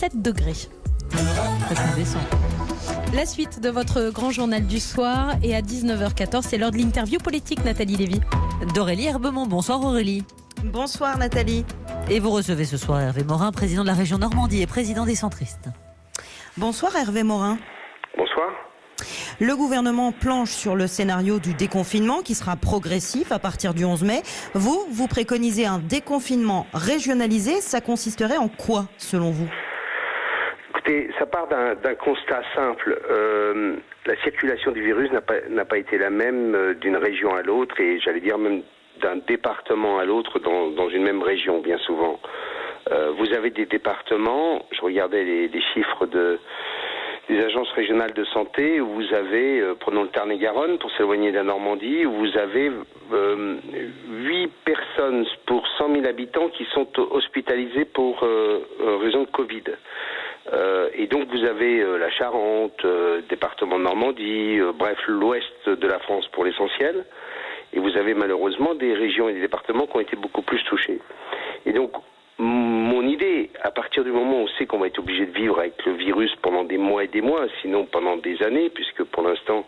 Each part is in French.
7 degrés. Très indécent. La suite de votre grand journal du soir est à 19h14. C'est l'heure de l'interview politique, Nathalie Lévy. D'Aurélie Herbemont. Bonsoir Aurélie. Bonsoir Nathalie. Et vous recevez ce soir Hervé Morin, président de la région Normandie et président des centristes. Bonsoir Hervé Morin. Bonsoir. Le gouvernement planche sur le scénario du déconfinement qui sera progressif à partir du 11 mai. Vous préconisez un déconfinement régionalisé. Ça consisterait en quoi selon vous ? Écoutez, ça part d'un constat simple. La circulation du virus n'a pas été la même d'une région à l'autre et j'allais dire même d'un département à l'autre dans une même région bien souvent. Vous avez des départements, je regardais les chiffres des agences régionales de santé, où vous avez, prenons le Tarn-et-Garonne pour s'éloigner de la Normandie, où vous avez 8 personnes pour 100 000 habitants qui sont hospitalisées pour raison de Covid. Et donc vous avez la Charente, département de Normandie, bref l'ouest de la France pour l'essentiel. Et vous avez malheureusement des régions et des départements qui ont été beaucoup plus touchés. Et donc mon idée, à partir du moment où on sait qu'on va être obligé de vivre avec le virus pendant des mois et des mois, sinon pendant des années, puisque pour l'instant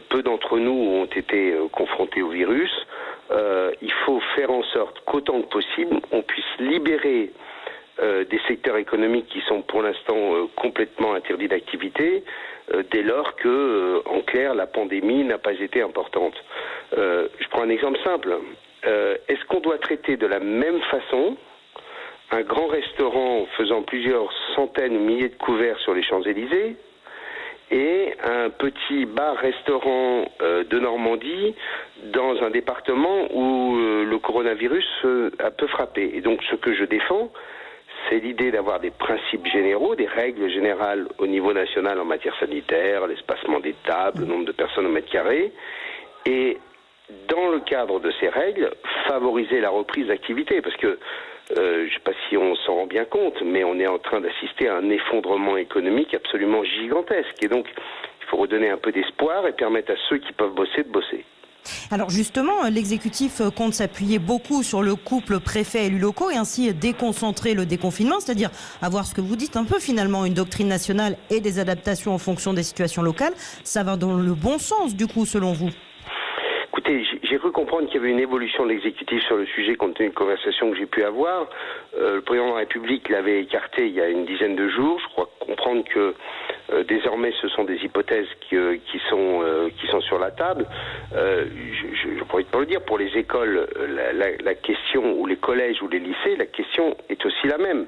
peu d'entre nous ont été confrontés au virus, il faut faire en sorte qu'autant que possible on puisse libérer des secteurs économiques qui sont pour l'instant complètement interdits d'activité, dès lors que, en clair, la pandémie n'a pas été importante. Je prends un exemple simple. Est-ce qu'on doit traiter de la même façon un grand restaurant faisant plusieurs centaines ou milliers de couverts sur les Champs-Élysées et un petit bar-restaurant de Normandie dans un département où le coronavirus a peu frappé? Et donc ce que je défends, c'est l'idée d'avoir des principes généraux, des règles générales au niveau national en matière sanitaire, l'espacement des tables, le nombre de personnes au mètre carré, et dans le cadre de ces règles, favoriser la reprise d'activité, parce que je ne sais pas si on s'en rend bien compte, mais on est en train d'assister à un effondrement économique absolument gigantesque, et donc il faut redonner un peu d'espoir et permettre à ceux qui peuvent bosser de bosser. Alors justement, l'exécutif compte s'appuyer beaucoup sur le couple préfet-élus locaux et ainsi déconcentrer le déconfinement, c'est-à-dire avoir ce que vous dites un peu finalement, une doctrine nationale et des adaptations en fonction des situations locales. Ça va dans le bon sens du coup selon vous? Écoutez, j'ai cru comprendre qu'il y avait une évolution de l'exécutif sur le sujet compte tenu de conversations que j'ai pu avoir. Le président de la République l'avait écarté il y a une dizaine de jours. Je crois comprendre que désormais ce sont des hypothèses qui sont sur la table. Je pourrais pas le dire, pour les écoles, la question, ou les collèges ou les lycées, la question est aussi la même.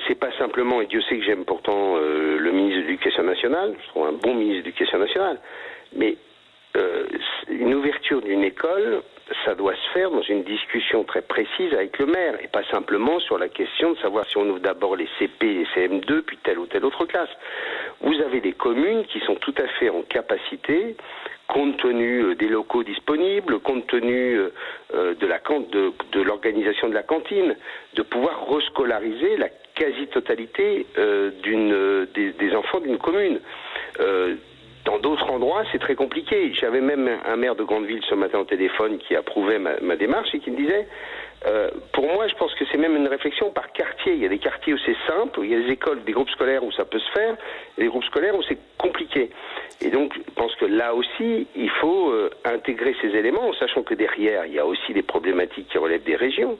C'est pas simplement, et Dieu sait que j'aime pourtant le ministre de l'Éducation nationale, je trouve un bon ministre de l'Éducation nationale, mais une ouverture d'une école, ça doit se faire dans une discussion très précise avec le maire, et pas simplement sur la question de savoir si on ouvre d'abord les CP et les CM2, puis telle ou telle autre classe. Vous avez des communes qui sont tout à fait en capacité, compte tenu des locaux disponibles, compte tenu de l'organisation de la cantine, de pouvoir rescolariser la quasi-totalité des enfants d'une commune. Dans d'autres endroits, c'est très compliqué. J'avais même un maire de grande ville ce matin au téléphone qui approuvait ma démarche et qui me disait pour moi, je pense que c'est même une réflexion par quartier. Il y a des quartiers où c'est simple, où il y a des écoles, des groupes scolaires où ça peut se faire, et des groupes scolaires où c'est compliqué. Et donc, je pense que là aussi, il faut intégrer ces éléments, en sachant que derrière, il y a aussi des problématiques qui relèvent des régions.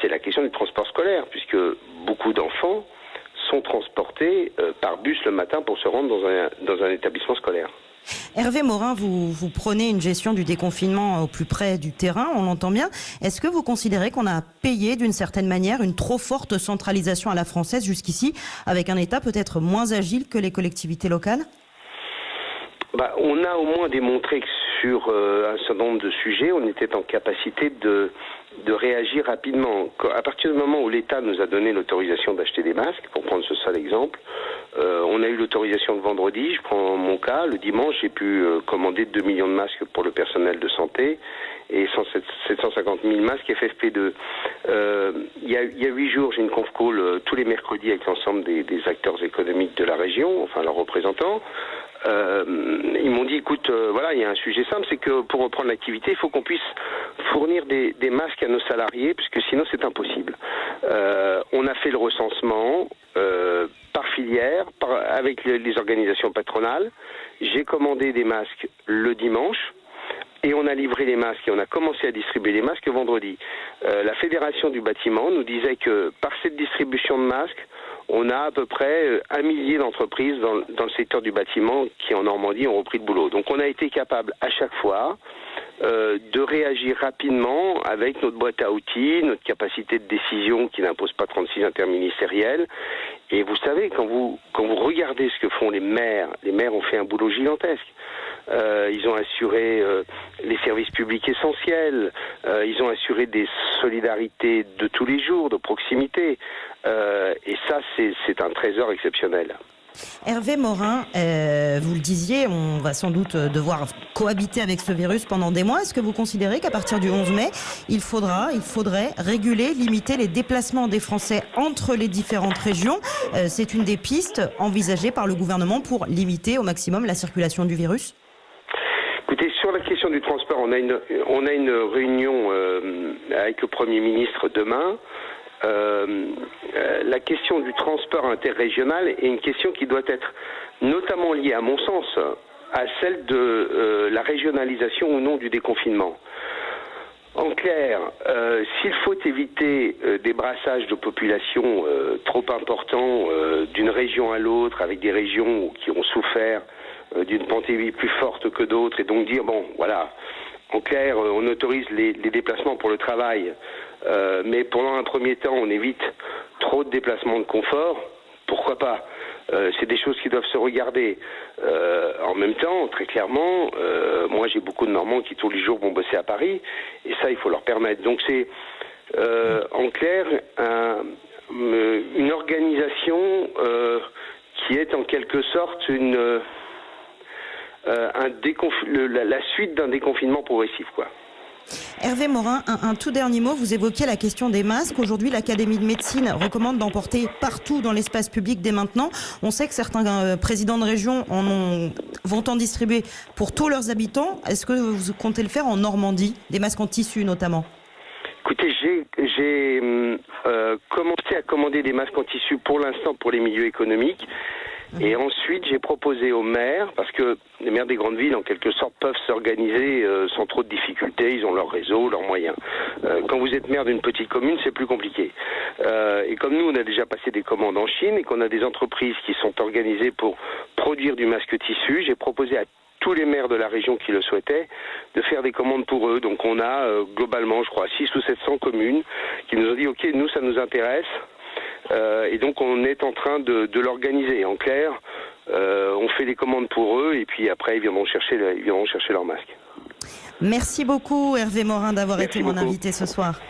C'est la question du transport scolaire, puisque beaucoup d'enfants sont transportés par bus le matin pour se rendre dans un établissement scolaire. Hervé Morin, vous prenez une gestion du déconfinement au plus près du terrain, on l'entend bien. Est-ce que vous considérez qu'on a payé d'une certaine manière une trop forte centralisation à la française jusqu'ici, avec un État peut-être moins agile que les collectivités locales ? On a au moins démontré que sur un certain nombre de sujets, on était en capacité de réagir rapidement. À partir du moment où l'État nous a donné l'autorisation d'acheter des masques, pour prendre ce seul exemple, on a eu l'autorisation le vendredi. Je prends mon cas, le dimanche, j'ai pu commander 2 millions de masques pour le personnel de santé et 750 000 masques FFP2. Il y a 8 jours, j'ai une conf call tous les mercredis avec l'ensemble des acteurs économiques de la région, enfin leurs représentants. ils m'ont dit, écoute, voilà, il y a un sujet simple, c'est que pour reprendre l'activité, il faut qu'on puisse fournir des masques à nos salariés, puisque sinon c'est impossible. On a fait le recensement par filière, avec les organisations patronales. J'ai commandé des masques le dimanche. Et on a livré les masques et on a commencé à distribuer les masques vendredi. La Fédération du bâtiment nous disait que par cette distribution de masques, on a à peu près 1 millier d'entreprises dans le secteur du bâtiment qui en Normandie ont repris le boulot. Donc on a été capable à chaque fois de réagir rapidement avec notre boîte à outils, notre capacité de décision qui n'impose pas 36 interministériels. Et vous savez, quand vous regardez ce que font les maires ont fait un boulot gigantesque. Ils ont assuré les services publics essentiels, ils ont assuré des solidarités de tous les jours, de proximité. Et ça, c'est un trésor exceptionnel. Hervé Morin, vous le disiez, on va sans doute devoir cohabiter avec ce virus pendant des mois. Est-ce que vous considérez qu'à partir du 11 mai, il faudrait réguler, limiter les déplacements des Français entre les différentes régions? C'est une des pistes envisagées par le gouvernement pour limiter au maximum la circulation du virus? Écoutez, sur la question du transport, on a une réunion avec le Premier ministre demain. La question du transport interrégional est une question qui doit être notamment liée, à mon sens, à celle de la régionalisation ou non du déconfinement. En clair, s'il faut éviter des brassages de population trop importants d'une région à l'autre, avec des régions qui ont souffert d'une pandémie plus forte que d'autres, et donc dire, bon, voilà, en clair, on autorise les déplacements pour le travail, mais pendant un premier temps, on évite trop de déplacements de confort, pourquoi pas? C'est des choses qui doivent se regarder. En même temps, très clairement, moi j'ai beaucoup de Normands qui tous les jours vont bosser à Paris, et ça, il faut leur permettre. Donc c'est, en clair, une organisation qui est en quelque sorte la suite d'un déconfinement progressif, quoi. Hervé Morin, un tout dernier mot. Vous évoquiez la question des masques. Aujourd'hui, l'Académie de médecine recommande d'en porter partout dans l'espace public dès maintenant. On sait que certains présidents de région vont en distribuer pour tous leurs habitants. Est-ce que vous comptez le faire en Normandie, des masques en tissu notamment? Écoutez, j'ai commencé à commander des masques en tissu pour l'instant pour les milieux économiques. Et ensuite, j'ai proposé aux maires, parce que les maires des grandes villes, en quelque sorte, peuvent s'organiser sans trop de difficultés. Ils ont leur réseau, leurs moyens. Quand vous êtes maire d'une petite commune, c'est plus compliqué. Et comme nous, on a déjà passé des commandes en Chine et qu'on a des entreprises qui sont organisées pour produire du masque tissu, j'ai proposé à tous les maires de la région qui le souhaitaient de faire des commandes pour eux. Donc on a globalement, je crois, 600 ou 700 communes qui nous ont dit « Ok, nous, ça nous intéresse ». Et donc on est en train de l'organiser. En clair, on fait des commandes pour eux et puis après ils viendront chercher leur masque. Merci beaucoup Hervé Morin d'avoir été mon invité ce soir.